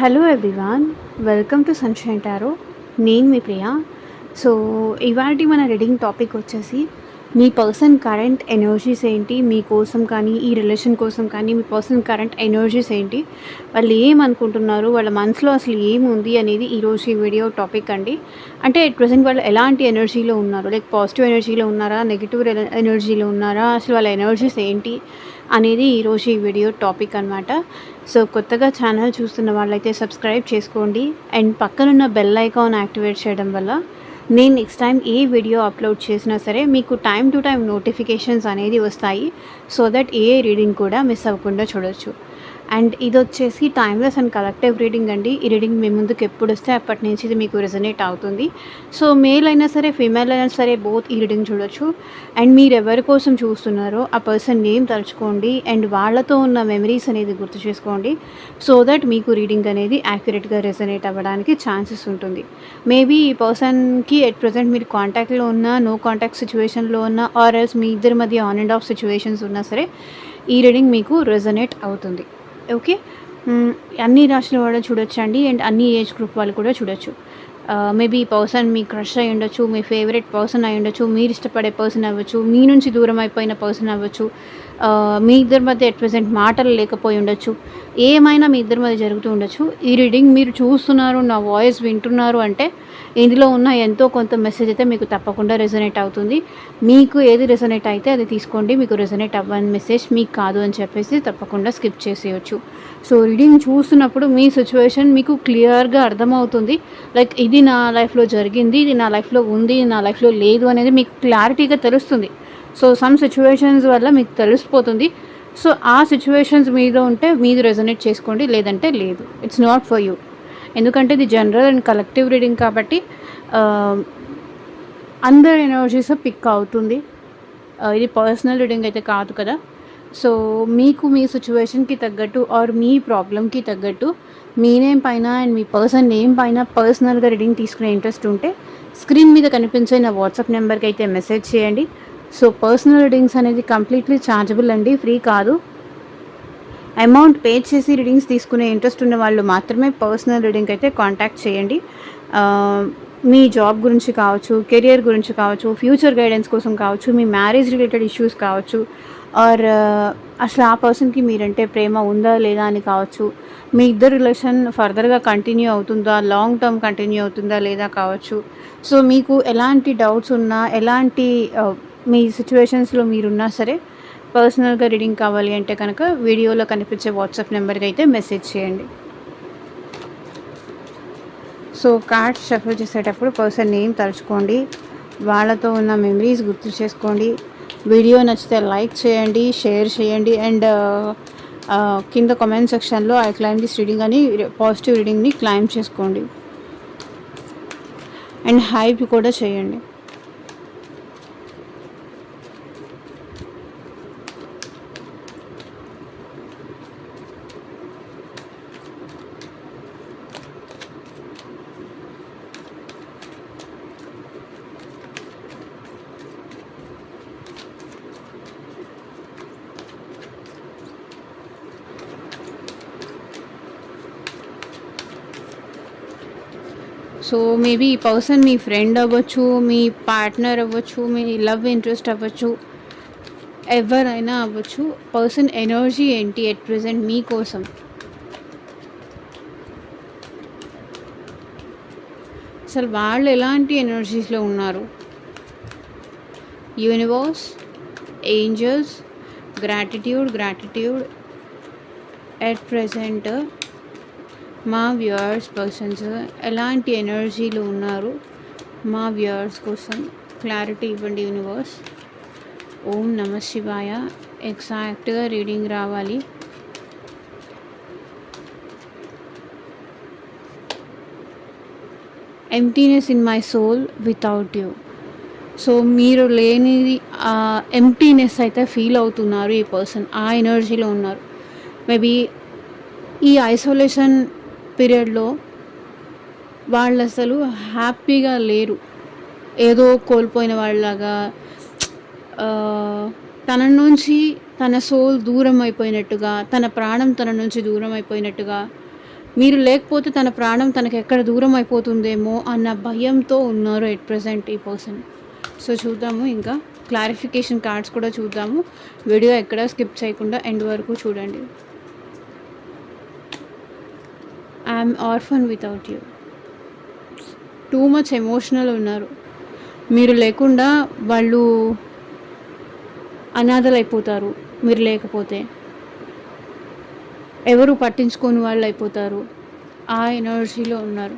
Hello everyone, welcome to sunshine tarot. నేను మీ ప్రియ. So, ఇవాల్టి మన రీడింగ్ టాపిక్ వచ్చేసి మీ పర్సన్ కరెంట్ ఎనర్జీస్ ఏంటి? మీకోసం కానీ, ఈ రిలేషన్ కోసం కానీ, మీ పర్సన్ కరెంట్ ఎనర్జీస్ ఏంటి? వాళ్ళు ఏమనుకుంటున్నారు? వాళ్ళ మనసులో అసలు ఏముంది అనేది ఈరోజు ఈ వీడియో టాపిక్ అండి. అంటే ఎట్ ప్రెజెంట్ వాళ్ళు ఎలాంటి ఎనర్జీలో ఉన్నారు? లైక్ పాజిటివ్ ఎనర్జీలో ఉన్నారా? నెగెటివ్ ఎనర్జీలో ఉన్నారా? అసలు వాళ్ళ ఎనర్జీస్ ఏంటి? అనేది ఈరోజు ఈ వీడియో టాపిక్ అనమాట. సో, కొత్తగా ఛానల్ చూస్తున్న వాళ్ళైతే సబ్స్క్రైబ్ చేసుకోండి అండ్ పక్కనున్న బెల్ ఐకాన్ యాక్టివేట్ చేయడం వల్ల నేను నెక్స్ట్ టైం ఏ వీడియో అప్లోడ్ చేసినా సరే మీకు టైం టు టైం నోటిఫికేషన్స్ అనేది వస్తాయి. సో దట్ ఏ రీడింగ్ కూడా మిస్ అవ్వకుండా చూడొచ్చు. అండ్ ఇది వచ్చేసి టైమ్లెస్ అండ్ కలెక్టివ్ రీడింగ్ అండి. ఈ రీడింగ్ మీ ముందుకు ఎప్పుడు వస్తే అప్పటి నుంచి ఇది మీకు రెజనేట్ అవుతుంది. సో మేల్ అయినా సరే, ఫీమేల్ అయినా సరే బోత్ ఈ రీడింగ్ చూడొచ్చు. అండ్ మీరు ఎవరి కోసం చూస్తున్నారో ఆ పర్సన్ నేమ్ తలుచుకోండి అండ్ వాళ్ళతో ఉన్న మెమరీస్ అనేది గుర్తు చేసుకోండి. సో దట్ మీకు రీడింగ్ అనేది యాక్యురేట్గా రెజనేట్ అవ్వడానికి ఛాన్సెస్ ఉంటుంది. మేబీ ఈ పర్సన్కి ఎట్ ప్రజెంట్ మీరు కాంటాక్ట్లో ఉన్నా, నో కాంటాక్ట్ సిచ్యువేషన్లో ఉన్నా, ఆర్ ఎల్స్ మీ ఇద్దరి మధ్య ఆన్ అండ్ ఆఫ్ సిచ్యువేషన్స్ ఉన్నా సరే ఈ రీడింగ్ మీకు రెజనేట్ అవుతుంది. ఓకే. అన్ని రాశుల వాళ్ళు చూడొచ్చండి అండ్ అన్ని ఏజ్ గ్రూప్ వాళ్ళు కూడా చూడొచ్చు. మేబీ ఈ పర్సన్ మీ క్రష్ అయి ఉండొచ్చు, మీ ఫేవరెట్ పర్సన్ అయి ఉండొచ్చు, మీరు ఇష్టపడే పర్సన్ అవ్వచ్చు, మీ నుంచి దూరం అయిపోయిన పర్సన్ అవ్వచ్చు, మీ ఇద్దరి మధ్య ఎట్ ప్రెజెంట్ మాటలు లేకపోయి ఉండొచ్చు. ఏమైనా మీ ఇద్దరి మధ్య జరుగుతూ ఉండొచ్చు. ఈ రీడింగ్ మీరు చూస్తున్నారు, నా వాయిస్ వింటున్నారు అంటే ఇందులో ఉన్న ఎంతో కొంత మెసేజ్ అయితే మీకు తప్పకుండా రెజనేట్ అవుతుంది. మీకు ఏది రెజనేట్ అయితే అది తీసుకోండి. మీకు రెజనేట్ అవ్వని మెసేజ్ మీకు కాదు అని చెప్పేసి తప్పకుండా స్కిప్ చేసేయచ్చు. సో రీడింగ్ చూస్తున్నప్పుడు మీ సిచ్యువేషన్ మీకు క్లియర్గా అర్థమవుతుంది. లైక్ ఇది నా లైఫ్లో జరిగింది, ఇది నా లైఫ్లో ఉంది, ఇది నా లైఫ్లో లేదు అనేది మీకు క్లారిటీగా తెలుస్తుంది. సో సమ్ సిచ్యువేషన్స్ వల్ల మీకు తెలిసిపోతుంది. సో ఆ సిచ్యువేషన్స్ మీద ఉంటే మీరు రెజనేట్ చేసుకోండి, లేదంటే లేదు. It's not for you. ఎందుకంటే ఇది జనరల్ అండ్ కలెక్టివ్ రీడింగ్ కాబట్టి అందరి ఎనర్జీస్ పిక్ అవుతుంది. ఇది పర్సనల్ రీడింగ్ అయితే కాదు కదా. సో మీకు మీ సిచ్యువేషన్కి తగ్గట్టు ఆర్ మీ ప్రాబ్లమ్కి తగ్గట్టు మీ నేమ్ పైన అండ్ మీ పర్సన్ నేమ్ పైన పర్సనల్గా రీడింగ్ తీసుకునే ఇంట్రెస్ట్ ఉంటే స్క్రీన్ మీద కనిపించే నా వాట్సాప్ నెంబర్కి అయితే మెసేజ్ చేయండి. సో పర్సనల్ రీడింగ్స్ అనేది కంప్లీట్లీ ఛార్జబుల్ అండి, ఫ్రీ కాదు. అమౌంట్ పే చేసి రీడింగ్స్ తీసుకునే ఇంట్రెస్ట్ ఉన్న వాళ్ళు మాత్రమే పర్సనల్ రీడింగ్ అయితే కాంటాక్ట్ చేయండి. మీ జాబ్ గురించి కావచ్చు, కెరియర్ గురించి కావచ్చు, ఫ్యూచర్ గైడెన్స్ కోసం కావచ్చు, మీ మ్యారేజ్ రిలేటెడ్ ఇష్యూస్ కావచ్చు, ఆర్ అసలు ఆ పర్సన్కి మీరంటే ప్రేమ ఉందా లేదా అని కావచ్చు, మీ ఇద్దరు రిలేషన్ ఫర్దర్గా కంటిన్యూ అవుతుందా, లాంగ్ టర్మ్ కంటిన్యూ అవుతుందా లేదా కావచ్చు. సో మీకు ఎలాంటి డౌట్స్ ఉన్నా, ఎలాంటి మీ సిచ్యువేషన్స్లో మీరున్నా సరే పర్సనల్గా రీడింగ్ కావాలి అంటే కనుక వీడియోలో కనిపించే వాట్సాప్ నెంబర్కి అయితే మెసేజ్ చేయండి. సో కార్డ్స్ షఫల్ చేసేటప్పుడు పర్సన్ నేమ్ తలుచుకోండి, వాళ్ళతో ఉన్న మెమరీస్ గుర్తు చేసుకోండి. వీడియో నచ్చితే లైక్ చేయండి, షేర్ చేయండి అండ్ కింద కామెంట్ సెక్షన్లో ఐ క్లైమ్ దిస్ రీడింగ్ అని పాజిటివ్ రీడింగ్ని క్లైమ్ చేసుకోండి అండ్ హైప్ కూడా చేయండి. సో మేబీ ఈ పర్సన్ మీ ఫ్రెండ్ అవ్వచ్చు, మీ పార్ట్నర్ అవ్వచ్చు, మీ లవ్ ఇంట్రెస్ట్ అవ్వచ్చు, ఎవరైనా అవ్వచ్చు. పర్సన్ ఎనర్జీ ఏంటి ఎట్ ప్రెజెంట్ మీకోసం? అసలు వాళ్ళు ఎలాంటి ఎనర్జీస్లో ఉన్నారు? Universe, angels, gratitude at present మా వ్యూవర్స్ పర్సన్స్ ఎలాంటి ఎనర్జీలో ఉన్నారు? మా వ్యూవర్స్ కోసం క్లారిటీ ఇవ్వండి యూనివర్స్. ఓం నమ శివాయ. ఎగ్జాక్ట్గా రీడింగ్ రావాలి. Emptiness in my soul without you. So మీరు లేనిది ఎంప్టీనెస్ అయితే ఫీల్ అవుతున్నారు ఈ పర్సన్, ఆ ఎనర్జీలో ఉన్నారు. మేబీ ఈ ఐసోలేషన్ పీరియడ్లో వాళ్ళు అసలు హ్యాపీగా లేరు. ఏదో కోల్పోయిన వాళ్ళలాగా, తన నుంచి తన సోల్ దూరం అయిపోయినట్టుగా, తన ప్రాణం తన నుంచి దూరం అయిపోయినట్టుగా, మీరు లేకపోతే తన ప్రాణం తనకెక్కడ దూరం అయిపోతుందేమో అన్న భయంతో ఉన్నారు ఎట్ ప్రెజెంట్ ఈ పర్సన్. సో చూద్దాము, ఇంకా క్లారిఫికేషన్ కార్డ్స్ కూడా చూద్దాము. వీడియో ఎక్కడ స్కిప్ చేయకుండా ఎండ్ వరకు చూడండి. I'm orphan without you. Too much emotional ఉన్నారు. మీరు లేకుండా వాళ్ళు అనాథలైపోతారు. మీరు లేకపోతే ఎవరు పట్టించుకోని వాళ్ళు అయిపోతారు. ఆ ఎనర్జీలో ఉన్నారు.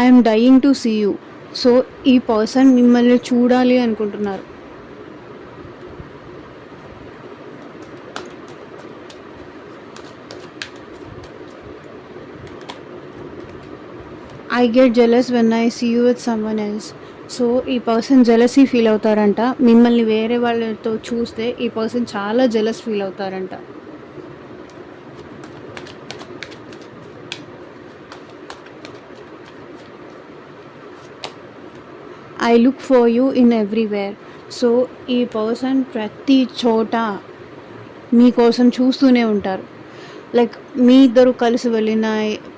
I'm dying to see you. So ఈ పర్సన్ మిమ్మల్ని చూడాలి అనుకుంటున్నారు. I get jealous when I see you with someone else. So ఈ పర్సన్ జెలసీ ఫీల్ అవుతారంట. మిమ్మల్ని వేరే వాళ్ళతో చూస్తే ఈ పర్సన్ చాలా జెలస్ ఫీల్ అవుతారంట. I look for you in everywhere. So ఈ పర్సన్ ప్రతి చోట మీకోసం చూస్తూనే ఉంటారు. లైక్ మీ ఇద్దరు కలిసి వెళ్ళిన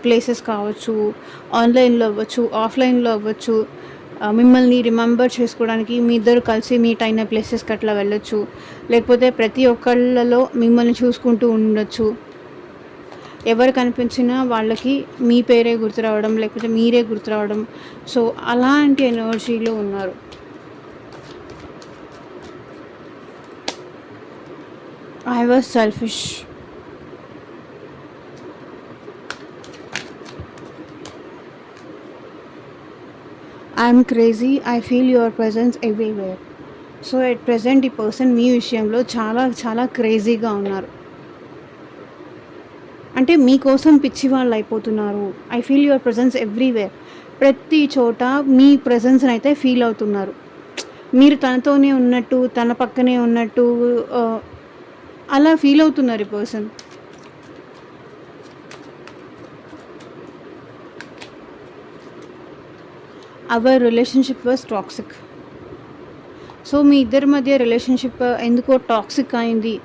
ప్లేసెస్ కావచ్చు, ఆన్లైన్లో అవ్వచ్చు, ఆఫ్లైన్లో అవ్వచ్చు, మిమ్మల్ని రిమెంబర్ చేసుకోవడానికి మీ ఇద్దరు కలిసి మీట్ అయిన ప్లేసెస్కి అట్లా వెళ్ళొచ్చు. లేకపోతే ప్రతి ఒక్కళ్ళలో మిమ్మల్ని చూసుకుంటూ ఉండొచ్చు. ఎవరు కనిపించినా వాళ్ళకి మీ పేరే గుర్తు రావడం, లేకపోతే మీరే గుర్తు రావడం. సో అలాంటి ఎనర్జీలో ఉన్నారు. I was selfish. I'm crazy. I feel your presence everywhere. So at present ఈ పర్సన్ మీ విషయంలో చాలా చాలా క్రేజీగా ఉన్నారు. అంటే మీకోసం పిచ్చి వాళ్ళు అయిపోతున్నారు. I feel your presence everywhere. ప్రతి చోట మీ ప్రెజెన్స్ని అయితే ఫీల్ అవుతున్నారు. మీరు తనతోనే ఉన్నట్టు, తన పక్కనే ఉన్నట్టు అలా ఫీల్ అవుతున్నారు ఈ person. Our relationship was toxic. So మీ ఇద్దరి మధ్య రిలేషన్షిప్ ఎందుకో టాక్సిక్ అయింది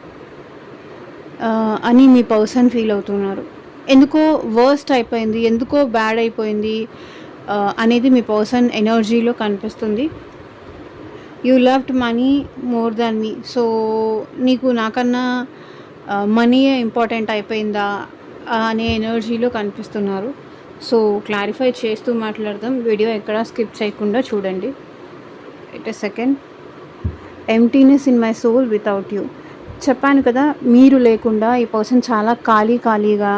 అని మీ పర్సన్ ఫీల్ అవుతున్నారు. ఎందుకో వర్స్ట్ అయిపోయింది, ఎందుకో బ్యాడ్ అయిపోయింది అనేది మీ పర్సన్ ఎనర్జీలో కనిపిస్తుంది. You loved money more than me. So నీకు నాకన్నా మనీయే ఇంపార్టెంట్ అయిపోయిందా అనే ఎనర్జీలో కనిపిస్తున్నారు. సో క్లారిఫై చేస్తూ మాట్లాడదాం. వీడియో ఎక్కడ స్కిప్ చేయకుండా చూడండి. It a second. Emptiness in my soul without you. చెప్పాను కదా, మీరు లేకుండా ఈ పర్సన్ చాలా ఖాళీగా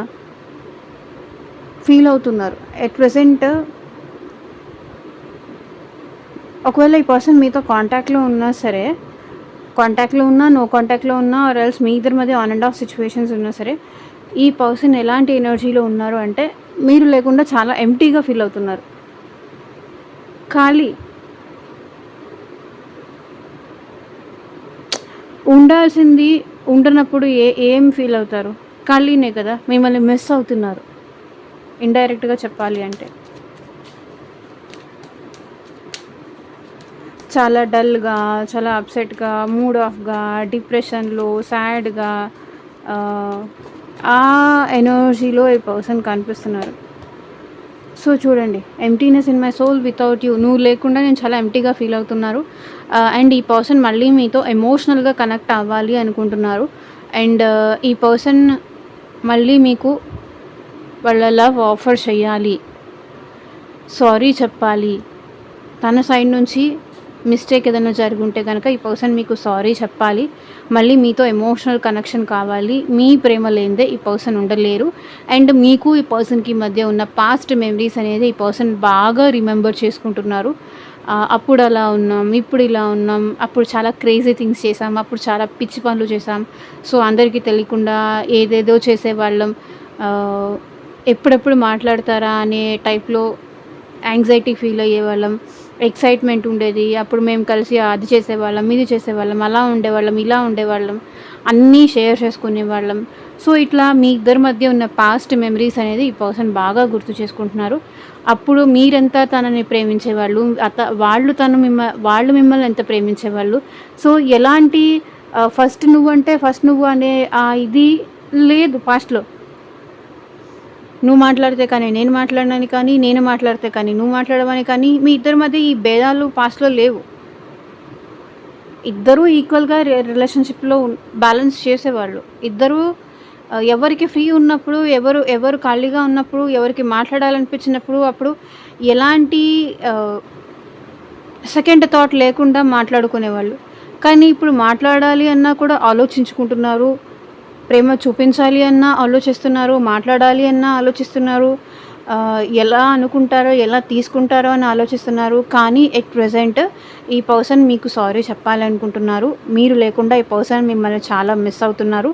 ఫీల్ అవుతున్నారు ఎట్ ప్రెసెంట్. ఒకవేళ ఈ పర్సన్ మీతో కాంటాక్ట్లో ఉన్నా సరే, కాంటాక్ట్లో ఉన్నా, నో కాంటాక్ట్లో ఉన్నా, ఆర్ ఎల్స్ మీ ఇద్దరి మధ్య ఆన్ అండ్ ఆఫ్ సిచ్యువేషన్స్ ఉన్నా సరే, ఈ పర్సన్ ఎలాంటి ఎనర్జీలో ఉన్నారు అంటే మీరు లేకుండా చాలా ఎంప్టీగా ఫీల్ అవుతున్నారు. ఖాళీ ఉండాల్సింది ఉంటున్నప్పుడు ఏం ఫీల్ అవుతారు? ఖాళీనే కదా. మిమ్మల్ని మిస్ అవుతున్నారు ఇండైరెక్ట్గా చెప్పాలి అంటే. చాలా డల్గా, చాలా అప్సెట్గా, మూడ్ ఆఫ్గా, డిప్రెషన్లో, సాడ్గా ఆ ఎనర్జీలో ఈ పర్సన్ కనిపిస్తున్నారు. సో చూడండి, emptiness in my soul without you. నువ్వు లేకుండా నేను చాలా ఎంప్టీగా ఫీల్ అవుతున్నారు. అండ్ ఈ పర్సన్ మళ్ళీ మీతో ఎమోషనల్గా కనెక్ట్ అవ్వాలి అనుకుంటున్నారు. అండ్ ఈ పర్సన్ మళ్ళీ మీకు వాళ్ళ లవ్ ఆఫర్ చేయాలి, సారీ చెప్పాలి. తన సైడ్ నుంచి మిస్టేక్ ఏదైనా జరుగుంటే కనుక ఈ పర్సన్ మీకు సారీ చెప్పాలి. మళ్ళీ మీతో ఎమోషనల్ కనెక్షన్ కావాలి. మీ ప్రేమ లేనిదే ఈ పర్సన్ ఉండలేరు. అండ్ మీకు ఈ పర్సన్కి మధ్య ఉన్న పాస్ట్ మెమరీస్ అనేది ఈ పర్సన్ బాగా రిమెంబర్ చేసుకుంటున్నారు. అప్పుడు అలా ఉన్నాం, ఇప్పుడు ఇలా ఉన్నాం, అప్పుడు చాలా క్రేజీ థింగ్స్ చేసాం, అప్పుడు చాలా పిచ్చి పనులు చేసాం. సో అందరికీ తెలియకుండా ఏదేదో చేసేవాళ్ళం, ఎప్పుడెప్పుడు మాట్లాడతారా అనే టైప్లో యాంగ్జైటీ ఫీల్ అయ్యేవాళ్ళం. ఎక్సైట్మెంట్ ఉండేది. అప్పుడు మేము కలిసి అది చేసేవాళ్ళం, ఇది చేసేవాళ్ళం, అలా ఉండేవాళ్ళం, ఇలా ఉండేవాళ్ళం, అన్నీ షేర్ చేసుకునేవాళ్ళం. సో ఇట్లా మీ ఇద్దరి మధ్య ఉన్న పాస్ట్ మెమరీస్ అనేది ఈ పర్సన్ బాగా గుర్తు చేసుకుంటున్నారు. అప్పుడు మీరెంత తనని ప్రేమించేవాళ్ళు, వాళ్ళు మిమ్మల్ని ఎంత ప్రేమించేవాళ్ళు. సో ఎలాంటి ఫస్ట్ నువ్వు అనే ఇది లేదు పాస్ట్‌లో. నువ్వు మాట్లాడితే కానీ నేను మాట్లాడనని కానీ, నేను మాట్లాడితే కానీ నువ్వు మాట్లాడవని కానీ, మీ ఇద్దరి మధ్య ఈ భేదాలు పాస్ట్‌లో లేవు. ఇద్దరూ ఈక్వల్‌గా రిలేషన్‌షిప్‌లో బ్యాలెన్స్ చేసేవాళ్ళు. ఇద్దరూ ఎవరికి ఫ్రీ ఉన్నప్పుడు, ఎవరు ఖాళీగా ఉన్నప్పుడు, ఎవరికి మాట్లాడాలనిపించినప్పుడు అప్పుడు ఎలాంటి సెకండ్ థాట్ లేకుండా మాట్లాడుకునేవాళ్ళు. కానీ ఇప్పుడు మాట్లాడాలి అన్నా కూడా ఆలోచించుకుంటున్నారు. ప్రేమ చూపించాలి అన్నా ఆలోచిస్తున్నారు. మాట్లాడాలి అన్నా ఆలోచిస్తున్నారు. ఎలా అనుకుంటారో, ఎలా తీసుకుంటారో అని ఆలోచిస్తున్నారు. కానీ ఎట్ ప్రెజెంట్ ఈ పర్సన్ మీకు సారీ చెప్పాలనుకుంటున్నారు. మీరు లేకుండా ఈ పర్సన్ మిమ్మల్ని చాలా మిస్ అవుతున్నారు.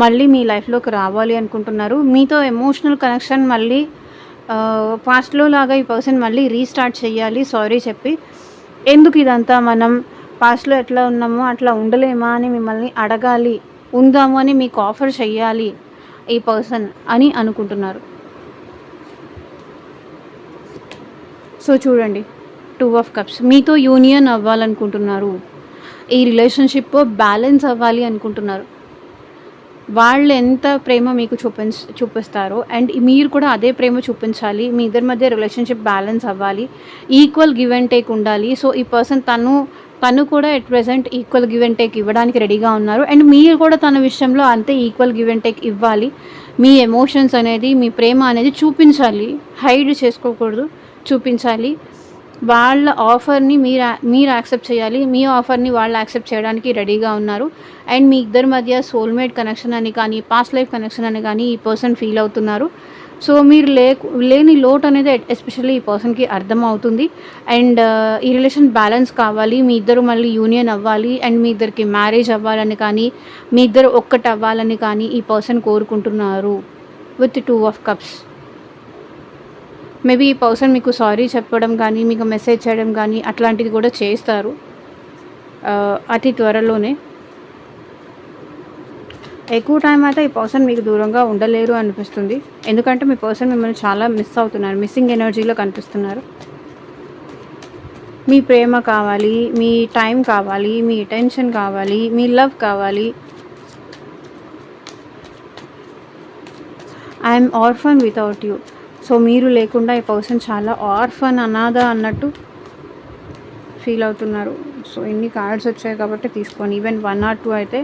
మళ్ళీ మీ లైఫ్‌లోకి రావాలి అనుకుంటున్నారు. మీతో ఎమోషనల్ కనెక్షన్ మళ్ళీ పాస్ట్‌లో లాగా ఈ పర్సన్ మళ్ళీ రీస్టార్ట్ చేయాలి సారీ చెప్పి. ఎందుకు ఇదంతా, మనం పాస్ట్‌లో ఎట్లా ఉన్నామో అట్లా ఉండలేమా అని మిమ్మల్ని అడగాలి, ఉందాము అని మీకు ఆఫర్ చెయ్యాలి ఈ పర్సన్ అని అనుకుంటున్నారు. సో చూడండి, 2 ఆఫ్ కప్స్ మీతో యూనియన్ అవ్వాలనుకుంటున్నారు. ఈ రిలేషన్‌షిప్ బ్యాలెన్స్ అవ్వాలి అనుకుంటున్నారు. వాళ్ళు ఎంత ప్రేమ మీకు చూపిస్తారో అండ్ మీరు కూడా అదే ప్రేమ చూపించాలి. మీ ఇద్దరి మధ్య రిలేషన్‌షిప్ బ్యాలెన్స్ అవ్వాలి. ఈక్వల్ గివ్ అండ్ టేక్ ఉండాలి. సో ఈ పర్సన్ తను కూడా at present equal give and take ఇవ్వడానికి రెడీగా ఉన్నారు. అండ్ మీరు కూడా తన విషయంలో అంతే ఈక్వల్ గివ్ అండ్ టేక్ ఇవ్వాలి. మీ ఎమోషన్స్ అనేది, మీ ప్రేమ అనేది చూపించాలి. హైడ్ చేసుకోకూడదు, చూపించాలి. వాళ్ళ ఆఫర్‌ని మీరు యాక్సెప్ట్ చేయాలి. మీ ఆఫర్‌ని వాళ్ళు యాక్సెప్ట్ చేయడానికి రెడీగా ఉన్నారు. అండ్ మీ ఇద్దరి మధ్య సోల్‌మేట్ కనెక్షన్ అని కానీ, పాస్ట్ లైఫ్ కనెక్షన్ అని కానీ ఈ పర్సన్ ఫీల్ అవుతున్నారు. సో మీరు లేని లోటు అనేది ఎస్పెషల్లీ ఈ పర్సన్‌కి అర్థమవుతుంది. అండ్ ఈ రిలేషన్ బ్యాలెన్స్ కావాలి. మీ ఇద్దరు మళ్ళీ యూనియన్ అవ్వాలి అండ్ మీ ఇద్దరికి మ్యారేజ్ అవ్వాలని కానీ, మీ ఇద్దరు ఒక్కటవ్వాలని కానీ ఈ పర్సన్ కోరుకుంటున్నారు విత్ 2 ఆఫ్ కప్స్. మేబీ ఈ పర్సన్ మీకు సారీ చెప్పడం కానీ, మీకు మెసేజ్ చేయడం కానీ అట్లాంటిది కూడా చేస్తారు అతి త్వరలోనే. ఎక్కువ టైం అయితే ఈ పర్సన్ మీకు దూరంగా ఉండలేరు అనిపిస్తుంది. ఎందుకంటే మీ పర్సన్ మిమ్మల్ని చాలా మిస్ అవుతున్నారు. మిస్సింగ్ ఎనర్జీలో కనిపిస్తున్నారు. మీ ప్రేమ కావాలి, మీ టైం కావాలి, మీ అటెన్షన్ కావాలి, మీ లవ్ కావాలి. I'm orphan without you. So మీరు లేకుండా ఈ పర్సన్ చాలా ఆర్ఫన్, అనాథ అన్నట్టు ఫీల్ అవుతున్నారు. సో ఇన్ని కార్డ్స్ వచ్చాయి కాబట్టి తీసుకోండి. ఈవెన్ 1 or 2 అయితే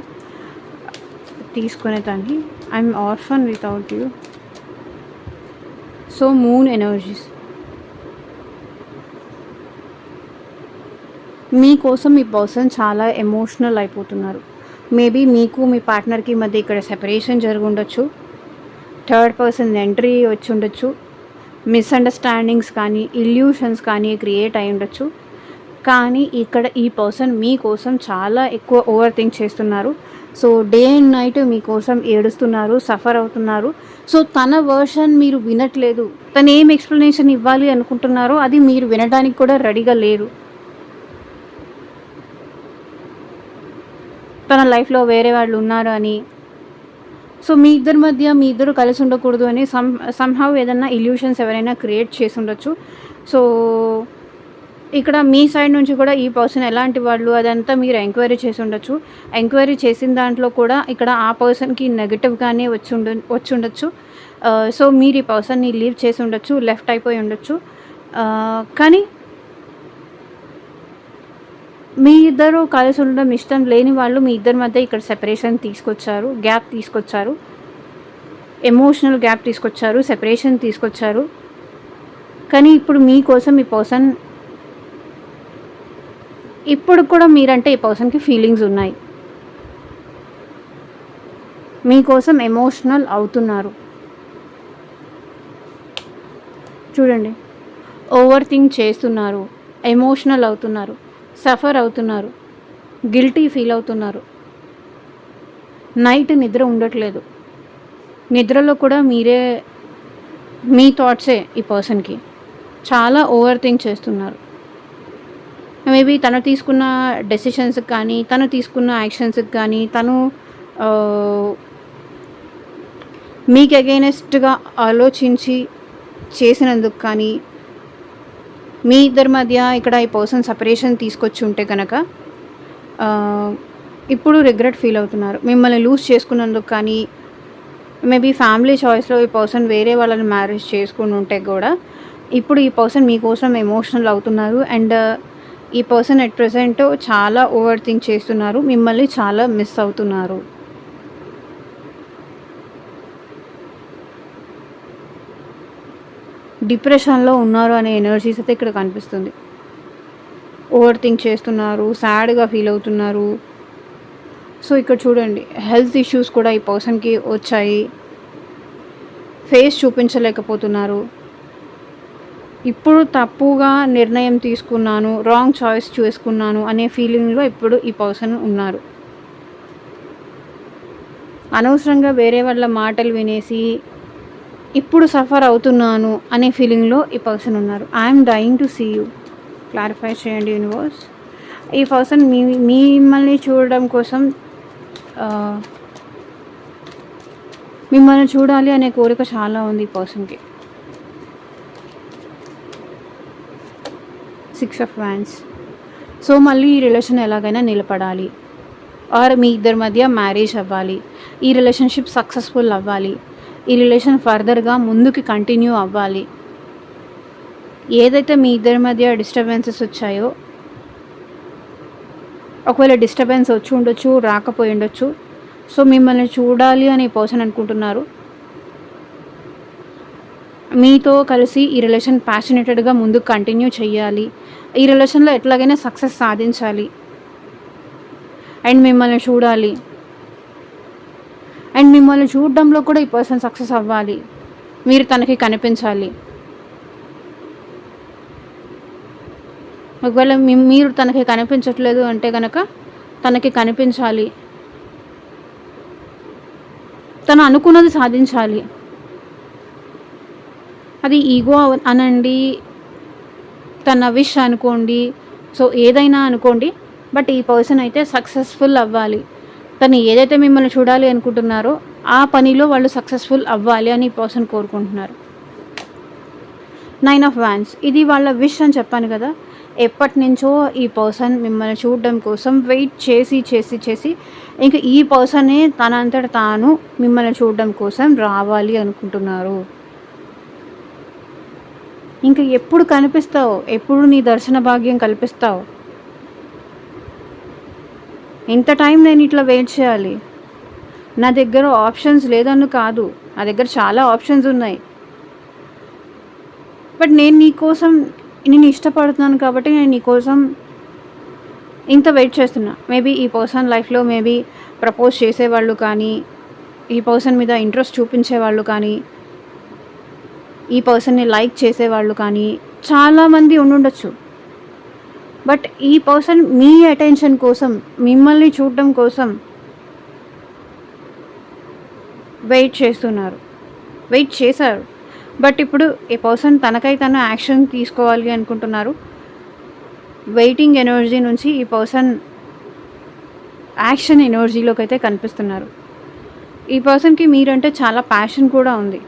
తీసుకునేదాన్ని. I'm orphan without you. So moon energies మీకోసం మీ పర్సన్ చాలా ఎమోషనల్ అయిపోతున్నారు. మేబీ మీకు మీ పార్ట్నర్కి మధ్య ఇక్కడ సెపరేషన్ జరిగి ఉండొచ్చు. థర్డ్ పర్సన్ ఎంట్రీ వచ్చి ఉండొచ్చు. మిస్అండర్స్టాండింగ్స్ కానీ, ఇల్యూషన్స్ కానీ క్రియేట్ అయి ఉండొచ్చు. కానీ ఇక్కడ ఈ పర్సన్ మీకోసం చాలా ఎక్కువ ఓవర్ థింక్ చేస్తున్నారు. సో డే అండ్ నైట్ మీకోసం ఏడుస్తున్నారు, సఫర్ అవుతున్నారు. సో తన వర్షన్ మీరు వినట్లేదు. తను ఏం ఎక్స్ప్లెనేషన్ ఇవ్వాలి అనుకుంటున్నారో అది మీరు వినడానికి కూడా రెడీగా లేరు. తన లైఫ్లో వేరే వాళ్ళు ఉన్నారు అని. సో మీ ఇద్దరి మధ్య మీ ఇద్దరు కలిసి ఉండకూడదు అని సమ్హౌ ఏదన్నా ఇల్యూషన్స్ ఎవరైనా క్రియేట్ చేసి ఉండొచ్చు. సో ఇక్కడ మీ సైడ్ నుంచి కూడా ఈ పర్సన్ ఎలాంటి వాళ్ళు అదంతా మీరు ఎంక్వైరీ చేసి ఉండొచ్చు. ఎంక్వైరీ చేసిన దాంట్లో కూడా ఇక్కడ ఆ పర్సన్కి నెగటివ్గానే వచ్చి ఉండొచ్చు. సో మీరు ఈ పర్సన్ని లీవ్ చేసి ఉండొచ్చు, లెఫ్ట్ అయిపోయి ఉండొచ్చు. కానీ మీ ఇద్దరు కలిసి ఉండడం ఇష్టం లేని వాళ్ళు మీ ఇద్దరి మధ్య ఇక్కడ సెపరేషన్ తీసుకొచ్చారు, గ్యాప్ తీసుకొచ్చారు, ఎమోషనల్ గ్యాప్ తీసుకొచ్చారు, సెపరేషన్ తీసుకొచ్చారు. కానీ ఇప్పుడు మీకోసం ఈ పర్సన్, ఇప్పుడు కూడా మీరంటే ఈ పర్సన్కి ఫీలింగ్స్ ఉన్నాయి. మీకోసం ఎమోషనల్ అవుతున్నారు. చూడండి, ఓవర్ థింక్ చేస్తున్నారు, ఎమోషనల్ అవుతున్నారు, సఫర్ అవుతున్నారు, గిల్టీ ఫీల్ అవుతున్నారు. నైట్ నిద్ర ఉండట్లేదు. నిద్రలో కూడా మీ థాట్సే ఈ పర్సన్కి. చాలా ఓవర్ థింక్ చేస్తున్నారు. మేబీ తను తీసుకున్న డెసిషన్స్కి కానీ, తను తీసుకున్న యాక్షన్స్కి కానీ, తను మీకు అగైనెస్ట్గా ఆలోచించి చేసినందుకు కానీ, మీ ఇద్దరి మధ్య ఇక్కడ ఈ పర్సన్ సపరేషన్ తీసుకొచ్చి ఉంటే కనుక ఇప్పుడు రిగ్రెట్ ఫీల్ అవుతున్నారు. మిమ్మల్ని లూజ్ చేసుకున్నందుకు కానీ, మేబీ ఫ్యామిలీ చాయిస్‌లో ఈ పర్సన్ వేరే వాళ్ళని మ్యారేజ్ చేసుకొని ఉంటే గూడా, ఇప్పుడు ఈ పర్సన్ మీకోసం ఎమోషనల్ అవుతున్నారు. అండ్ ఈ పర్సన్ అట్ ప్రెజెంట్ చాలా ఓవర్ థింక్ చేస్తున్నారు. మిమ్మల్ని చాలా మిస్ అవుతున్నారు. డిప్రెషన్‌లో ఉన్నారు అనే ఎనర్జీస్ అయితే ఇక్కడ కనిపిస్తుంది. ఓవర్ థింక్ చేస్తున్నారు. సాడ్‌గా ఫీల్ అవుతున్నారు. సో, ఇక్కడ చూడండి హెల్త్ ఇష్యూస్ కూడా ఈ పర్సన్‌కి వచ్చాయి. ఫేస్ చూపించలేకపోతున్నారు. ఇప్పుడు తప్పుగా నిర్ణయం తీసుకున్నాను, రాంగ్ చాయిస్ చేసుకున్నాను అనే ఫీలింగ్‌లో ఇప్పుడు ఈ పర్సన్ ఉన్నారు. అనవసరంగా వేరే వాళ్ళ మాటలు వినేసి ఇప్పుడు సఫర్ అవుతున్నాను అనే ఫీలింగ్‌లో ఈ పర్సన్ ఉన్నారు. I'm dying to see you. Clarify చేయండి యూనివర్స్. ఈ పర్సన్ మిమ్మల్ని చూడడం కోసం మిమ్మల్ని చూడాలి అనే కోరిక చాలా ఉంది ఈ పర్సన్‌కి. 6 ఆఫ్ వాండ్స్. సో, మళ్ళీ ఈ రిలేషన్ ఎలాగైనా నిలబడాలి. ఆర్ మీ ఇద్దరి మధ్య మ్యారేజ్ అవ్వాలి. ఈ రిలేషన్‌షిప్ సక్సెస్‌ఫుల్ అవ్వాలి. ఈ రిలేషన్ ఫర్దర్‌గా ముందుకి కంటిన్యూ అవ్వాలి. ఏదైతే మీ ఇద్దరి మధ్య డిస్టర్బెన్సెస్ వచ్చాయో, ఒకవేళ డిస్టర్బెన్స్ వచ్చి ఉండొచ్చు, రాకపోయి ఉండొచ్చు. సో, మిమ్మల్ని చూడాలి అని ఈ పర్సన్ అనుకుంటున్నారు. మీతో కలిసి ఈ రిలేషన్ ప్యాషనేటెడ్‌గా ముందుకు కంటిన్యూ చేయాలి. ఈ రిలేషన్‌లో ఎట్లాగైనా సక్సెస్ సాధించాలి. అండ్ మిమ్మల్ని చూడాలి. అండ్ మిమ్మల్ని చూడడంలో కూడా ఈ పర్సన్ సక్సెస్ అవ్వాలి. మీరు తనకి కనిపించాలి. ఒకవేళ మీరు తనకి కనిపించట్లేదు అంటే గనక తనకి కనిపించాలి. తను అనుకున్నది సాధించాలి. అది ఈగో అనండి, తన విష్ అనుకోండి. సో, ఏదైనా అనుకోండి. బట్ ఈ పర్సన్ అయితే సక్సెస్ఫుల్ అవ్వాలి. తను ఏదైతే మిమ్మల్ని చూడాలి అనుకుంటున్నారో ఆ పనిలో వాళ్ళు సక్సెస్ఫుల్ అవ్వాలి అని ఈ పర్సన్ కోరుకుంటున్నారు. 9 ఆఫ్ వాండ్స్. ఇది వాళ్ళ విష్ అని చెప్పాను కదా. ఎప్పటినుంచో ఈ పర్సన్ మిమ్మల్ని చూడడం కోసం వెయిట్ చేసి ఇంక ఈ పర్సనే తనంతట తాను మిమ్మల్ని చూడడం కోసం రావాలి అనుకుంటున్నారు. ఇంక ఎప్పుడు కనిపిస్తావు? ఎప్పుడు నీ దర్శన భాగ్యం కల్పిస్తావు? ఇంత టైం నేను ఇట్లా వెయిట్ చేయాలి? నా దగ్గర ఆప్షన్స్ లేదని కాదు. నా దగ్గర చాలా ఆప్షన్స్ ఉన్నాయి. బట్ నేను ఇష్టపడుతున్నాను కాబట్టి నేను నీకోసం ఇంత వెయిట్ చేస్తున్నా. మేబీ ఈ పర్సన్ లైఫ్‌లో మేబీ ప్రపోజ్ చేసేవాళ్ళు కానీ, ఈ పర్సన్ మీద ఇంట్రెస్ట్ చూపించేవాళ్ళు కానీ, ఈ పర్సన్‌ని లైక్ చేసేవాళ్ళు కానీ చాలామంది ఉండుండొచ్చు. బట్ ఈ పర్సన్ మీ అటెన్షన్ కోసం, మిమ్మల్ని చూడడం కోసం వెయిట్ చేశారు. బట్ ఇప్పుడు ఈ పర్సన్ తనకై తను యాక్షన్ తీసుకోవాలి అనుకుంటున్నారు. వెయిటింగ్ ఎనర్జీ నుంచి ఈ పర్సన్ యాక్షన్ ఎనర్జీలోకి అయితే కనిపిస్తున్నారు. ఈ పర్సన్‌కి మీరంటే చాలా ప్యాషన్ కూడా ఉంది.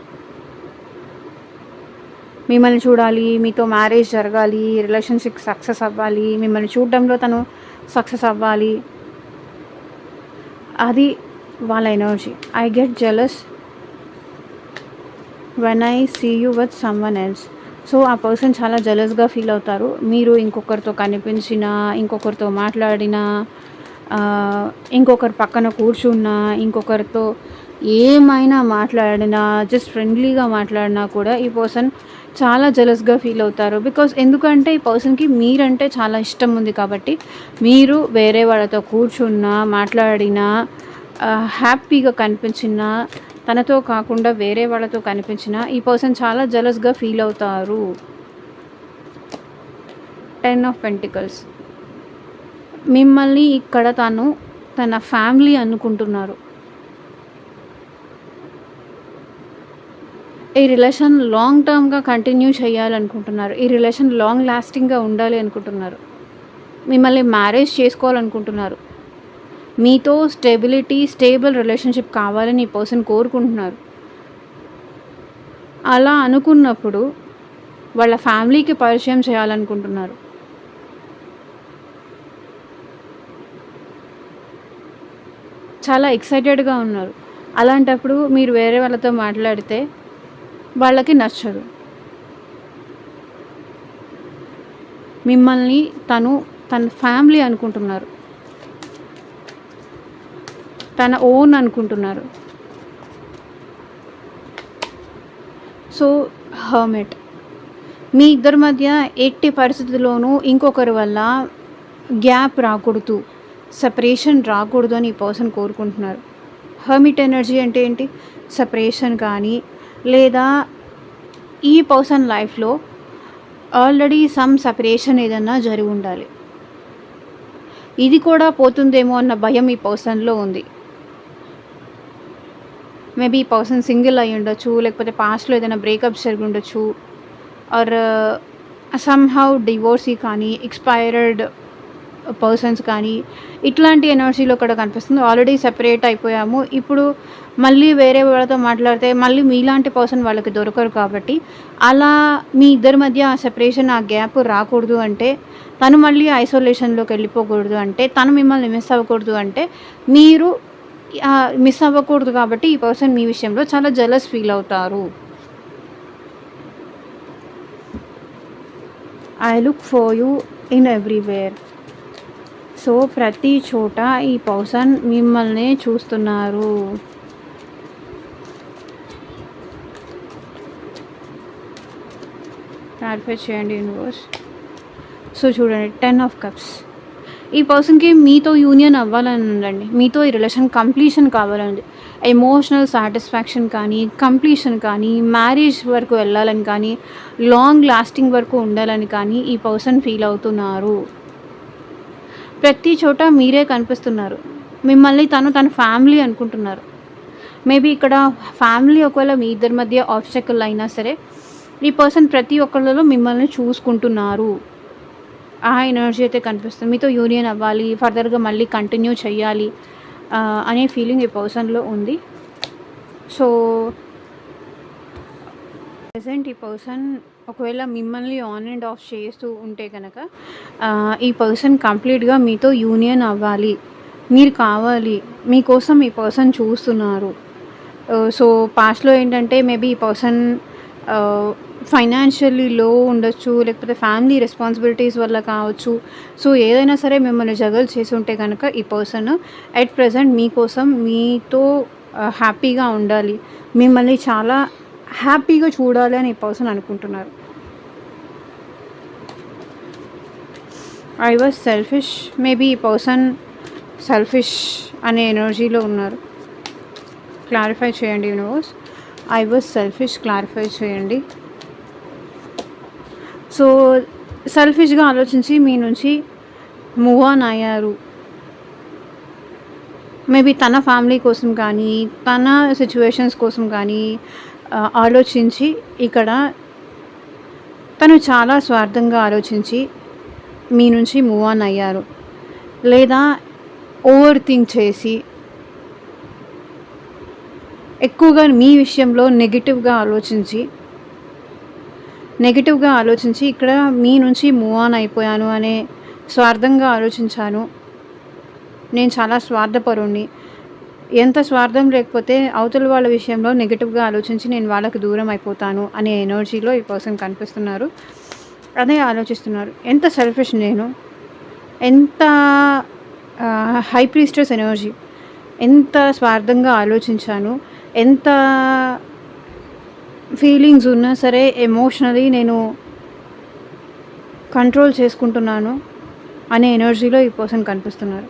మిమ్మల్ని చూడాలి, మీతో మ్యారేజ్ జరగాలి, రిలేషన్‌షిప్ సక్సెస్ అవ్వాలి, మిమ్మల్ని చూడడంలో తను సక్సెస్ అవ్వాలి. అది వాళ్ళ energy. I get jealous when I see you with someone else. So, ఆ పర్సన్ చాలా జెలస్‌గా ఫీల్ అవుతారు. మీరు ఇంకొకరితో కనిపించినా, ఇంకొకరితో మాట్లాడినా, ఇంకొకరి పక్కన కూర్చున్నా, ఇంకొకరితో ఏమైనా మాట్లాడినా, జస్ట్ ఫ్రెండ్లీగా మాట్లాడినా కూడా ఈ పర్సన్ చాలా జెలస్‌గా ఫీల్ అవుతారు. ఎందుకంటే ఈ పర్సన్‌కి మీరంటే చాలా ఇష్టం ఉంది కాబట్టి, మీరు వేరే వాళ్ళతో కూర్చున్నా, మాట్లాడినా, హ్యాపీగా కనిపించినా, తనతో కాకుండా వేరే వాళ్ళతో కనిపించినా ఈ పర్సన్ చాలా జెలస్‌గా ఫీల్ అవుతారు. 10 ఆఫ్ పెంటికల్స్. మిమ్మల్ని ఇక్కడ తన ఫ్యామిలీ అనుకుంటున్నారు. ఈ రిలేషన్ లాంగ్ టర్మ్‌గా కంటిన్యూ చేయాలనుకుంటున్నారు. ఈ రిలేషన్ లాంగ్ లాస్టింగ్‌గా ఉండాలి అనుకుంటున్నారు. మిమ్మల్ని మ్యారేజ్ చేసుకోవాలనుకుంటున్నారు. మీతో స్టేబుల్ రిలేషన్‌షిప్ కావాలని ఈ పర్సన్ కోరుకుంటున్నారు. అలా అనుకున్నప్పుడు వాళ్ళ ఫ్యామిలీకి పరిచయం చేయాలనుకుంటున్నారు. చాలా ఎక్సైటెడ్‌గా ఉన్నారు. అలాంటప్పుడు మీరు వేరే వాళ్ళతో మాట్లాడితే వాళ్ళకి నచ్చదు. మిమ్మల్ని తన ఫ్యామిలీ అనుకుంటున్నారు. తన ఓన్ అనుకుంటున్నారు. So, hermit. మీ ఇద్దరి మధ్య ఎట్టి పరిస్థితుల్లోనూ ఇంకొకరి వల్ల గ్యాప్ రాకూడదు, సెపరేషన్ రాకూడదు అని ఈ పర్సన్ కోరుకుంటున్నారు. హర్మిట్ ఎనర్జీ అంటే ఏంటి? సెపరేషన్ కానీ, లేదా ఈ పర్సన్ లైఫ్‌లో ఆల్రెడీ సమ్ సెపరేషన్ ఏదన్నా జరిగి ఉండాలి. ఇది కూడా పోతుందేమో అన్న భయం ఈ పర్సన్‌లో ఉంది. మేబీ ఈ పర్సన్ సింగిల్ అయ్యి ఉండొచ్చు, లేకపోతే పాస్ట్‌లో ఏదైనా బ్రేకప్స్ జరిగి ఉండొచ్చు, ఆర్ సమ్‌హౌ డివోర్సీ కానీ, ఎక్స్‌పైర్డ్ పర్సన్స్ కానీ, ఇట్లాంటి ఎనర్జీలో కూడా కనిపిస్తుంది. ఆల్రెడీ సెపరేట్ అయిపోయాము, ఇప్పుడు మళ్ళీ వేరే వాళ్ళతో మాట్లాడితే మళ్ళీ మీలాంటి పర్సన్ వాళ్ళకి దొరకరు. కాబట్టి అలా మీ ఇద్దరి మధ్య ఆ సెపరేషన్, ఆ గ్యాప్ రాకూడదు అంటే, తను మళ్ళీ ఐసోలేషన్‌లోకి వెళ్ళిపోకూడదు అంటే, తను మిమ్మల్ని మిస్ అవ్వకూడదు అంటే, మీరు మిస్ అవ్వకూడదు. కాబట్టి ఈ పర్సన్ మీ విషయంలో చాలా జెలస్ ఫీల్ అవుతారు. I look for you in everywhere. So, ప్రతి చోట ఈ పర్సన్ మిమ్మల్నే చూస్తున్నారు. క్లారిఫై చేయండి యూనివర్స్. సో చూడండి, 10 ఆఫ్ కప్స్. ఈ పర్సన్కి మీతో యూనియన్ అవ్వాలని ఉందండి. మీతో ఈ రిలేషన్ కంప్లీషన్ కావాలండి. ఎమోషనల్ సాటిస్ఫాక్షన్ కానీ, కంప్లీషన్ కానీ, మ్యారేజ్ వరకు వెళ్ళాలని కానీ, లాంగ్ లాస్టింగ్ వరకు ఉండాలని కానీ ఈ పర్సన్ ఫీల్ అవుతున్నారు. ప్రతి చోట మీరే కనిపిస్తున్నారు. మిమ్మల్ని తన ఫ్యామిలీ అనుకుంటున్నారు. మేబీ ఇక్కడ ఫ్యామిలీ ఒకవేళ మీ ఇద్దరి మధ్య ఆబ్స్టకల్ అయినా సరే, ఈ పర్సన్ ప్రతి ఒక్కళ్ళలో మిమ్మల్ని చూసుకుంటున్నారు. ఆ ఎనర్జీ అయితే కనిపిస్తుంది. మీతో యూనియన్ అవ్వాలి, ఫర్దర్గా మళ్ళీ కంటిన్యూ చేయాలి అనే ఫీలింగ్ ఈ పర్సన్లో ఉంది. సో ప్రెజెంట్ ఈ పర్సన్ ఒకవేళ మిమ్మల్ని ఆన్ అండ్ ఆఫ్ చేస్తూ ఉంటే కనుక, ఈ పర్సన్ కంప్లీట్గా మీతో యూనియన్ అవ్వాలి, మీరు కావాలి, మీకోసం ఈ పర్సన్ చూస్తున్నారు. సో పాస్ట్లో ఏంటంటే మేబీ ఈ పర్సన్ ఫైనాన్షియల్లీ లో ఉండొచ్చు, లేకపోతే ఫ్యామిలీ రెస్పాన్సిబిలిటీస్ వల్ల కావచ్చు. సో ఏదైనా సరే మిమ్మల్ని జగల్ చేసి ఉంటే కనుక ఈ పర్సన్ ఎట్ ప్రెజెంట్ మీకోసం, మీతో హ్యాపీగా ఉండాలి, మిమ్మల్ని చాలా హ్యాపీగా చూడాలి అని ఈ పర్సన్ అనుకుంటున్నారు. I was selfish. మేబీ ఈ పర్సన్ సెల్ఫిష్ అనే ఎనర్జీలో ఉన్నారు. క్లారిఫై చేయండి universe. I was selfish clarify చేయండి. సో సెల్ఫిష్గా ఆలోచించి మీ నుంచి మూవ్ ఆన్ అయ్యారు. మేబీ తన ఫ్యామిలీ కోసం కానీ, తన సిచ్యువేషన్స్ కోసం కానీ ఆలోచించి, ఇక్కడ తను చాలా స్వార్థంగా ఆలోచించి మీ నుంచి మూవ్ ఆన్ అయ్యారు. లేదా ఓవర్ థింక్ చేసి ఎక్కువగా మీ విషయంలో నెగిటివ్గా ఆలోచించి ఇక్కడ మీ నుంచి మూవ్ ఆన్ అయిపోయాను అనే స్వార్థంగా ఆలోచించాను. నేను చాలా స్వార్థపరుణ్ణి, ఎంత స్వార్థం లేకపోతే అవతల వాళ్ళ విషయంలో నెగిటివ్గా ఆలోచించి నేను వాళ్ళకి దూరం అయిపోతాను అనే ఎనర్జీలో ఈ పర్సన్ కనిపిస్తున్నారు. అదే ఆలోచిస్తున్నారు, ఎంత సెల్ఫిష్ నేను, ఎంత హై ప్రీస్టెస్ ఎనర్జీ, ఎంత స్వార్థంగా ఆలోచించాను, ఎంత ఫీలింగ్స్ ఉన్నా సరే ఎమోషనలీ నేను కంట్రోల్ చేసుకుంటున్నాను అనే ఎనర్జీలో ఈ పర్సన్ కనిపిస్తున్నారు.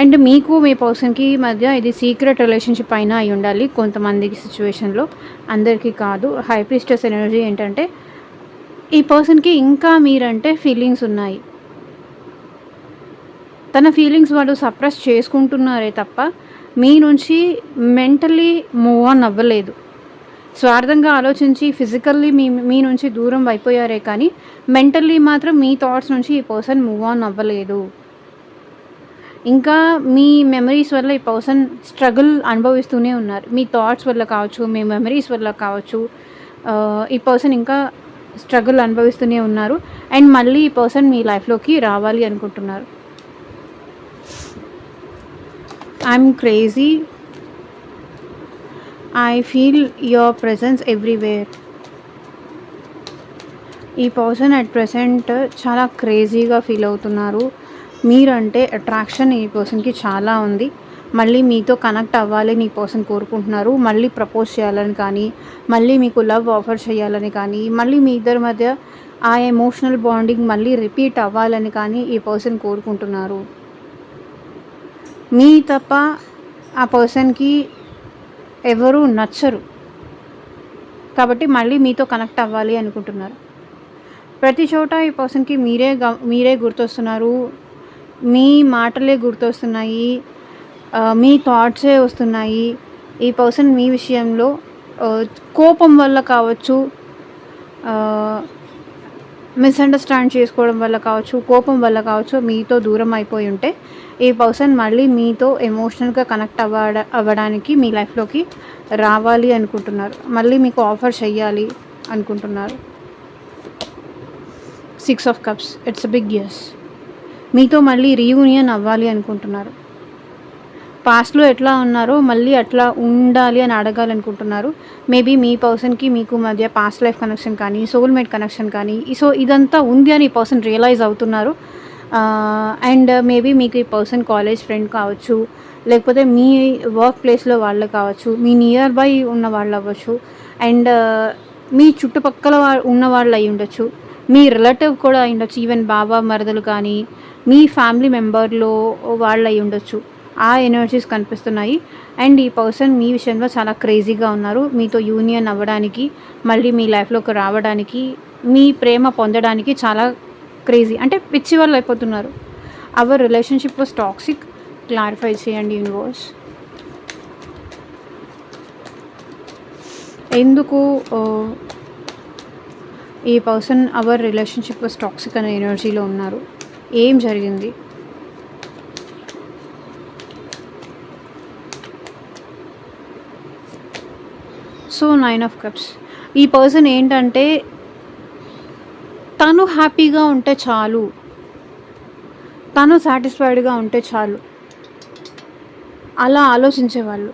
అండ్ మీకు మీ పర్సన్కి మధ్య ఇది సీక్రెట్ రిలేషన్షిప్ అయినా అయి ఉండాలి కొంతమందికి సిచ్యువేషన్లో, అందరికీ కాదు. హై ప్రీస్టెస్ ఎనర్జీ ఏంటంటే ఈ పర్సన్కి ఇంకా మీరంటే ఫీలింగ్స్ ఉన్నాయి. తన ఫీలింగ్స్ వాళ్ళు సప్రెస్ చేసుకుంటున్నారే తప్ప మీ నుంచి మెంటల్లీ మూవ్ ఆన్ అవ్వలేదు. స్వార్థంగా ఆలోచించి ఫిజికల్లీ మీ నుంచి దూరం అయిపోయారే కానీ మెంటల్లీ మాత్రం మీ థాట్స్ నుంచి ఈ పర్సన్ మూవ్ ఆన్ అవ్వలేదు. ఇంకా మీ మెమరీస్ వల్ల ఈ పర్సన్ స్ట్రగుల్ అనుభవిస్తూనే ఉన్నారు. మీ థాట్స్ వల్ల కావచ్చు, మీ మెమరీస్ వల్ల కావచ్చు, ఈ పర్సన్ ఇంకా స్ట్రగుల్ అనుభవిస్తూనే ఉన్నారు. అండ్ మళ్ళీ ఈ పర్సన్ మీ లైఫ్లోకి రావాలి అనుకుంటున్నారు. I'm crazy, I feel your presence everywhere. ఈ పర్సన్ అట్ ప్రెసెంట్ చాలా క్రేజీగా ఫీల్ అవుతున్నారు. మీరంటే అట్రాక్షన్ ఈ పర్సన్కి చాలా ఉంది. మళ్ళీ మీతో కనెక్ట్ అవ్వాలని ఈ పర్సన్ కోరుకుంటున్నారు. మళ్ళీ ప్రపోజ్ చేయాలని కానీ, మళ్ళీ మీకు లవ్ ఆఫర్ చేయాలని కానీ, మళ్ళీ మీ ఇద్దరి మధ్య ఆ ఎమోషనల్ బాండింగ్ మళ్ళీ రిపీట్ అవ్వాలని కానీ ఈ పర్సన్ కోరుకుంటున్నారు. మీ తప్ప ఆ పర్సన్కి ఎవరు నచ్చరు కాబట్టి మళ్ళీ మీతో కనెక్ట్ అవ్వాలి అనుకుంటున్నారు. ప్రతి చోట ఈ పర్సన్కి మీరే గుర్తొస్తున్నారు. మీ మాటలే గుర్తొస్తున్నాయి, మీ థాట్సే వస్తున్నాయి. ఈ పర్సన్ మీ విషయంలో కోపం వల్ల కావచ్చు, మిస్అండర్స్టాండ్ చేసుకోవడం వల్ల కావచ్చు, కోపం వల్ల కావచ్చు మీతో దూరం అయిపోయి ఉంటే ఈ పర్సన్ మళ్ళీ మీతో ఎమోషనల్గా కనెక్ట్ అవ్వడానికి మీ లైఫ్లోకి రావాలి అనుకుంటున్నారు. మళ్ళీ మీకు ఆఫర్ చెయ్యాలి అనుకుంటున్నారు. 6 of Cups, it's a big yes. మీతో మళ్ళీ రీయూనియన్ అవ్వాలి అనుకుంటున్నారు. పాస్ట్లో ఎట్లా ఉన్నారో మళ్ళీ అట్లా ఉండాలి అని అడగాలనుకుంటున్నారు. మేబీ మీ పర్సన్కి మీకు మధ్య పాస్ట్ లైఫ్ కనెక్షన్ కానీ, సోల్మేట్ కనెక్షన్ కానీ, సో ఇదంతా ఉంది అని ఈ పర్సన్ రియలైజ్ అవుతున్నారు. అండ్ మేబీ మీకు ఈ పర్సన్ కాలేజ్ ఫ్రెండ్ కావచ్చు, లేకపోతే మీ వర్క్ ప్లేస్లో వాళ్ళు కావచ్చు, మీ నియర్ బై ఉన్న వాళ్ళు అవ్వచ్చు, అండ్ మీ చుట్టుపక్కల ఉన్న వాళ్ళు అయి ఉండొచ్చు, మీ రిలేటివ్ కూడా అయి ఉండొచ్చు, ఈవెన్ బాబా మరదలు కానీ మీ ఫ్యామిలీ మెంబర్లో వాళ్ళు అయి ఉండొచ్చు. ఆ ఎనర్జీస్ కనిపిస్తున్నాయి. అండ్ ఈ పర్సన్ మీ విషయంలో చాలా క్రేజీగా ఉన్నారు. మీతో యూనియన్ అవ్వడానికి, మళ్ళీ మీ లైఫ్లోకి రావడానికి, మీ ప్రేమ పొందడానికి చాలా క్రేజీ, అంటే పిచ్చి వాళ్ళు అయిపోతున్నారు. Our relationship was toxic, clarify చేయండి యూనివర్స్. ఎందుకు ఈ person our relationship was toxic అనే ఎనర్జీలో ఉన్నారు? ఏం జరిగింది? So 9 of Cups. ఈ పర్సన్ ఏంటంటే తను హ్యాపీగా ఉంటే చాలు, తను సాటిస్ఫైడ్గా ఉంటే చాలు అలా ఆలోచించేవాళ్ళు.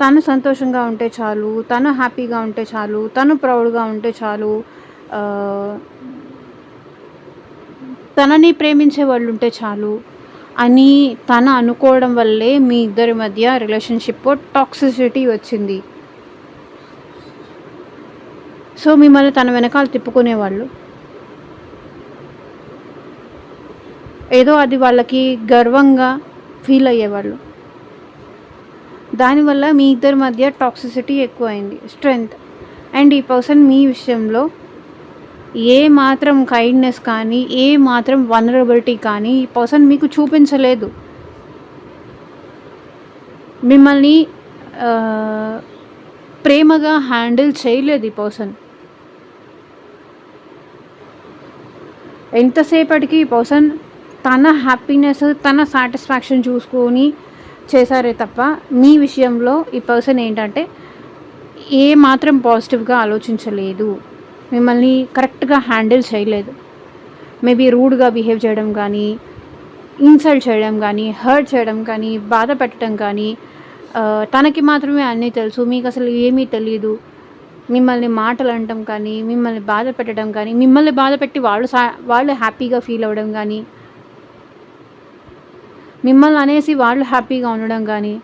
తను సంతోషంగా ఉంటే చాలు, తను హ్యాపీగా ఉంటే చాలు, తను ప్రౌడ్గా ఉంటే చాలు, తనని ప్రేమించే వాళ్ళు ఉంటే చాలు అని తను అనుకోవడం వల్లే మీ ఇద్దరి మధ్య రిలేషన్షిప్లో టాక్సిసిటీ వచ్చింది. సో మిమ్మల్ని తన వెనకాల తిప్పుకునేవాళ్ళు. ఏదో అది వాళ్ళకి గర్వంగా ఫీల్ అయ్యేవాళ్ళు. దానివల్ల మీ ఇద్దరి మధ్య టాక్సిసిటీ ఎక్కువైంది, స్ట్రెంగ్త్. అండ్ ఈ పర్సన్ మీ విషయంలో ఏ మాత్రం కైండ్నెస్ కానీ, ఏ మాత్రం వల్నరబిలిటీ కానీ ఈ పర్సన్ మీకు చూపించలేదు. మిమ్మల్ని ప్రేమగా హ్యాండిల్ చేయలేదు ఈ పర్సన్. ఎంతసేపటికి ఈ పర్సన్ తన హ్యాపీనెస్, తన సాటిస్ఫాక్షన్ చూసుకొని చేశారే తప్ప మీ విషయంలో ఈ పర్సన్ ఏంటంటే ఏ మాత్రం పాజిటివ్గా ఆలోచించలేదు. మిమ్మల్ని కరెక్ట్గా హ్యాండిల్ చేయలేదు. మేబీ రూడ్గా బిహేవ్ చేయడం కానీ, ఇన్సల్ట్ చేయడం కానీ, హర్ట్ చేయడం కానీ, బాధ పెట్టడం కానీ, తనకి మాత్రమే అన్నీ తెలుసు, మీకు అసలు ఏమీ తెలియదు, మిమ్మల్ని మాటలు అనటం కానీ, మిమ్మల్ని బాధ పెట్టడం కానీ, మిమ్మల్ని బాధ పెట్టి వాళ్ళు హ్యాపీగా ఫీల్ అవ్వడం కానీ, మిమ్మల్ని అనేసి వాళ్ళు హ్యాపీగా ఉండడం కానీ,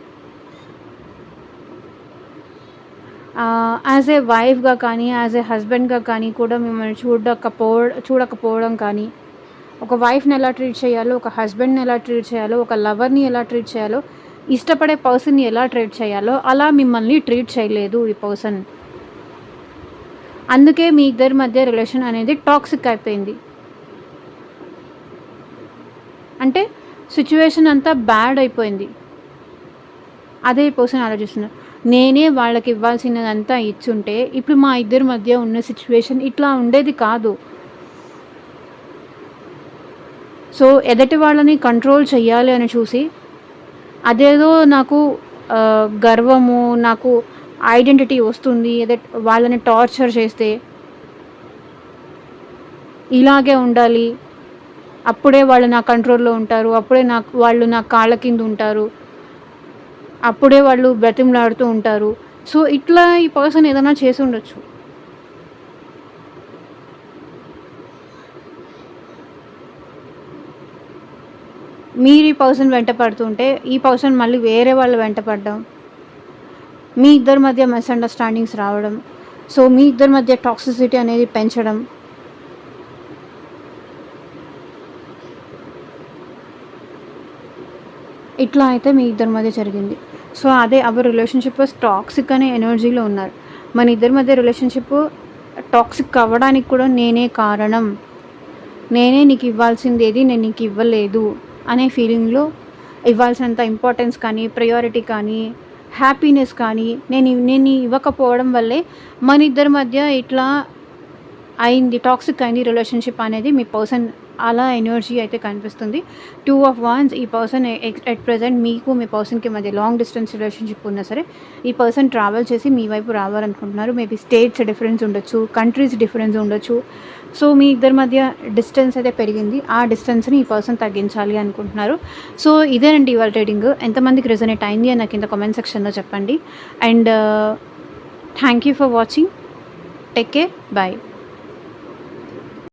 యాజ్ ఏ వైఫ్గా కానీ, యాజ్ ఏ హస్బెండ్గా కానీ కూడా మిమ్మల్ని చూడకపోవడం కానీ, ఒక వైఫ్ని ఎలా ట్రీట్ చేయాలో, ఒక హస్బెండ్ని ఎలా ట్రీట్ చేయాలో, ఒక లవర్ని ఎలా ట్రీట్ చేయాలో, ఇష్టపడే పర్సన్ని ఎలా ట్రీట్ చేయాలో అలా మిమ్మల్ని ట్రీట్ చేయలేదు ఈ పర్సన్. అందుకే మీ ఇద్దరి మధ్య రిలేషన్ అనేది టాక్సిక్ అయిపోయింది. అంటే సిచ్యువేషన్ అంతా బ్యాడ్ అయిపోయింది. అదే ఈ పర్సన్ ఆలోచిస్తున్నారు. నేనే వాళ్ళకి ఇవ్వాల్సినదంతా ఇచ్చుంటే ఇప్పుడు మా ఇద్దరి మధ్య ఉన్న సిచ్యువేషన్ ఇట్లా ఉండేది కాదు. సో ఎదుటి వాళ్ళని కంట్రోల్ చెయ్యాలి అని చూసి అదేదో నాకు గర్వము, నాకు ఐడెంటిటీ వస్తుంది, వాళ్ళని టార్చర్ చేస్తే ఇలాగే ఉండాలి, అప్పుడే వాళ్ళు నా కంట్రోల్‌లో ఉంటారు. అప్పుడే వాళ్ళు నా కాళ్ళ కింద ఉంటారు. అప్పుడే వాళ్ళు బ్రతిమలాడుతూ ఉంటారు. సో, ఇట్లా ఈ పర్సన్ ఏదైనా చేసుండొచ్చు. మీరు ఈ పర్సన్ వెంట పడుతుంటే, ఈ పర్సన్ మళ్ళీ వేరే వాళ్ళు వెంట పడడం, మీ ఇద్దరి మధ్య మిస్‌అండర్‌స్టాండింగ్స్ రావడం, సో, మీ ఇద్దరి మధ్య టాక్సిసిటీ అనేది పెంచడం. ఇట్లా అయితే మీ ఇద్దరి మధ్య జరిగింది. సో, అదే అవర్ రిలేషన్‌షిప్ వాస్ టాక్సిక్ అనే ఎనర్జీలో ఉన్నారు. మన ఇద్దరి మధ్య రిలేషన్‌షిప్ టాక్సిక్ అవ్వడానికి కూడా నేనే కారణం. నేనే నీకు ఇవ్వాల్సిందేది నేను నీకు ఇవ్వలేదు అనే ఫీలింగ్‌లో ఇవ్వాల్సినంత ఇంపార్టెన్స్ కానీ, ప్రయారిటీ కానీ, హ్యాపీనెస్ కానీ నేను ఇవ్వకపోవడం వల్లే మన ఇద్దరి మధ్య ఇట్లా అయింది. టాక్సిక్ అయింది రిలేషన్‌షిప్ అనేది మీ పర్సన్ అలా ఎనర్జీ అయితే కనిపిస్తుంది. 2 ఆఫ్ వాండ్స్ ఈ పర్సన్ ఎట్ ప్రెజెంట్ మీకు మీ పర్సన్‌కి మధ్య లాంగ్ డిస్టెన్స్ రిలేషన్‌షిప్ ఉన్నా సరే, ఈ పర్సన్ ట్రావెల్ చేసి మీ వైపు రావాలనుకుంటున్నారు. మేబీ స్టేట్స్ డిఫరెన్స్ ఉండొచ్చు, కంట్రీస్ డిఫరెన్స్ ఉండొచ్చు. సో, మీ ఇద్దరి మధ్య డిస్టెన్స్ అయితే పెరిగింది. ఆ డిస్టెన్స్‌ని ఈ పర్సన్ తగ్గించాలి అనుకుంటున్నారు. సో, ఇదేనండి ఇవాళ రీడింగ్. ఎంతమందికి రెజొనేట్ అయింది అని నాకు కింద కామెంట్ సెక్షన్‌లో చెప్పండి. And thank you for watching. Take care. By.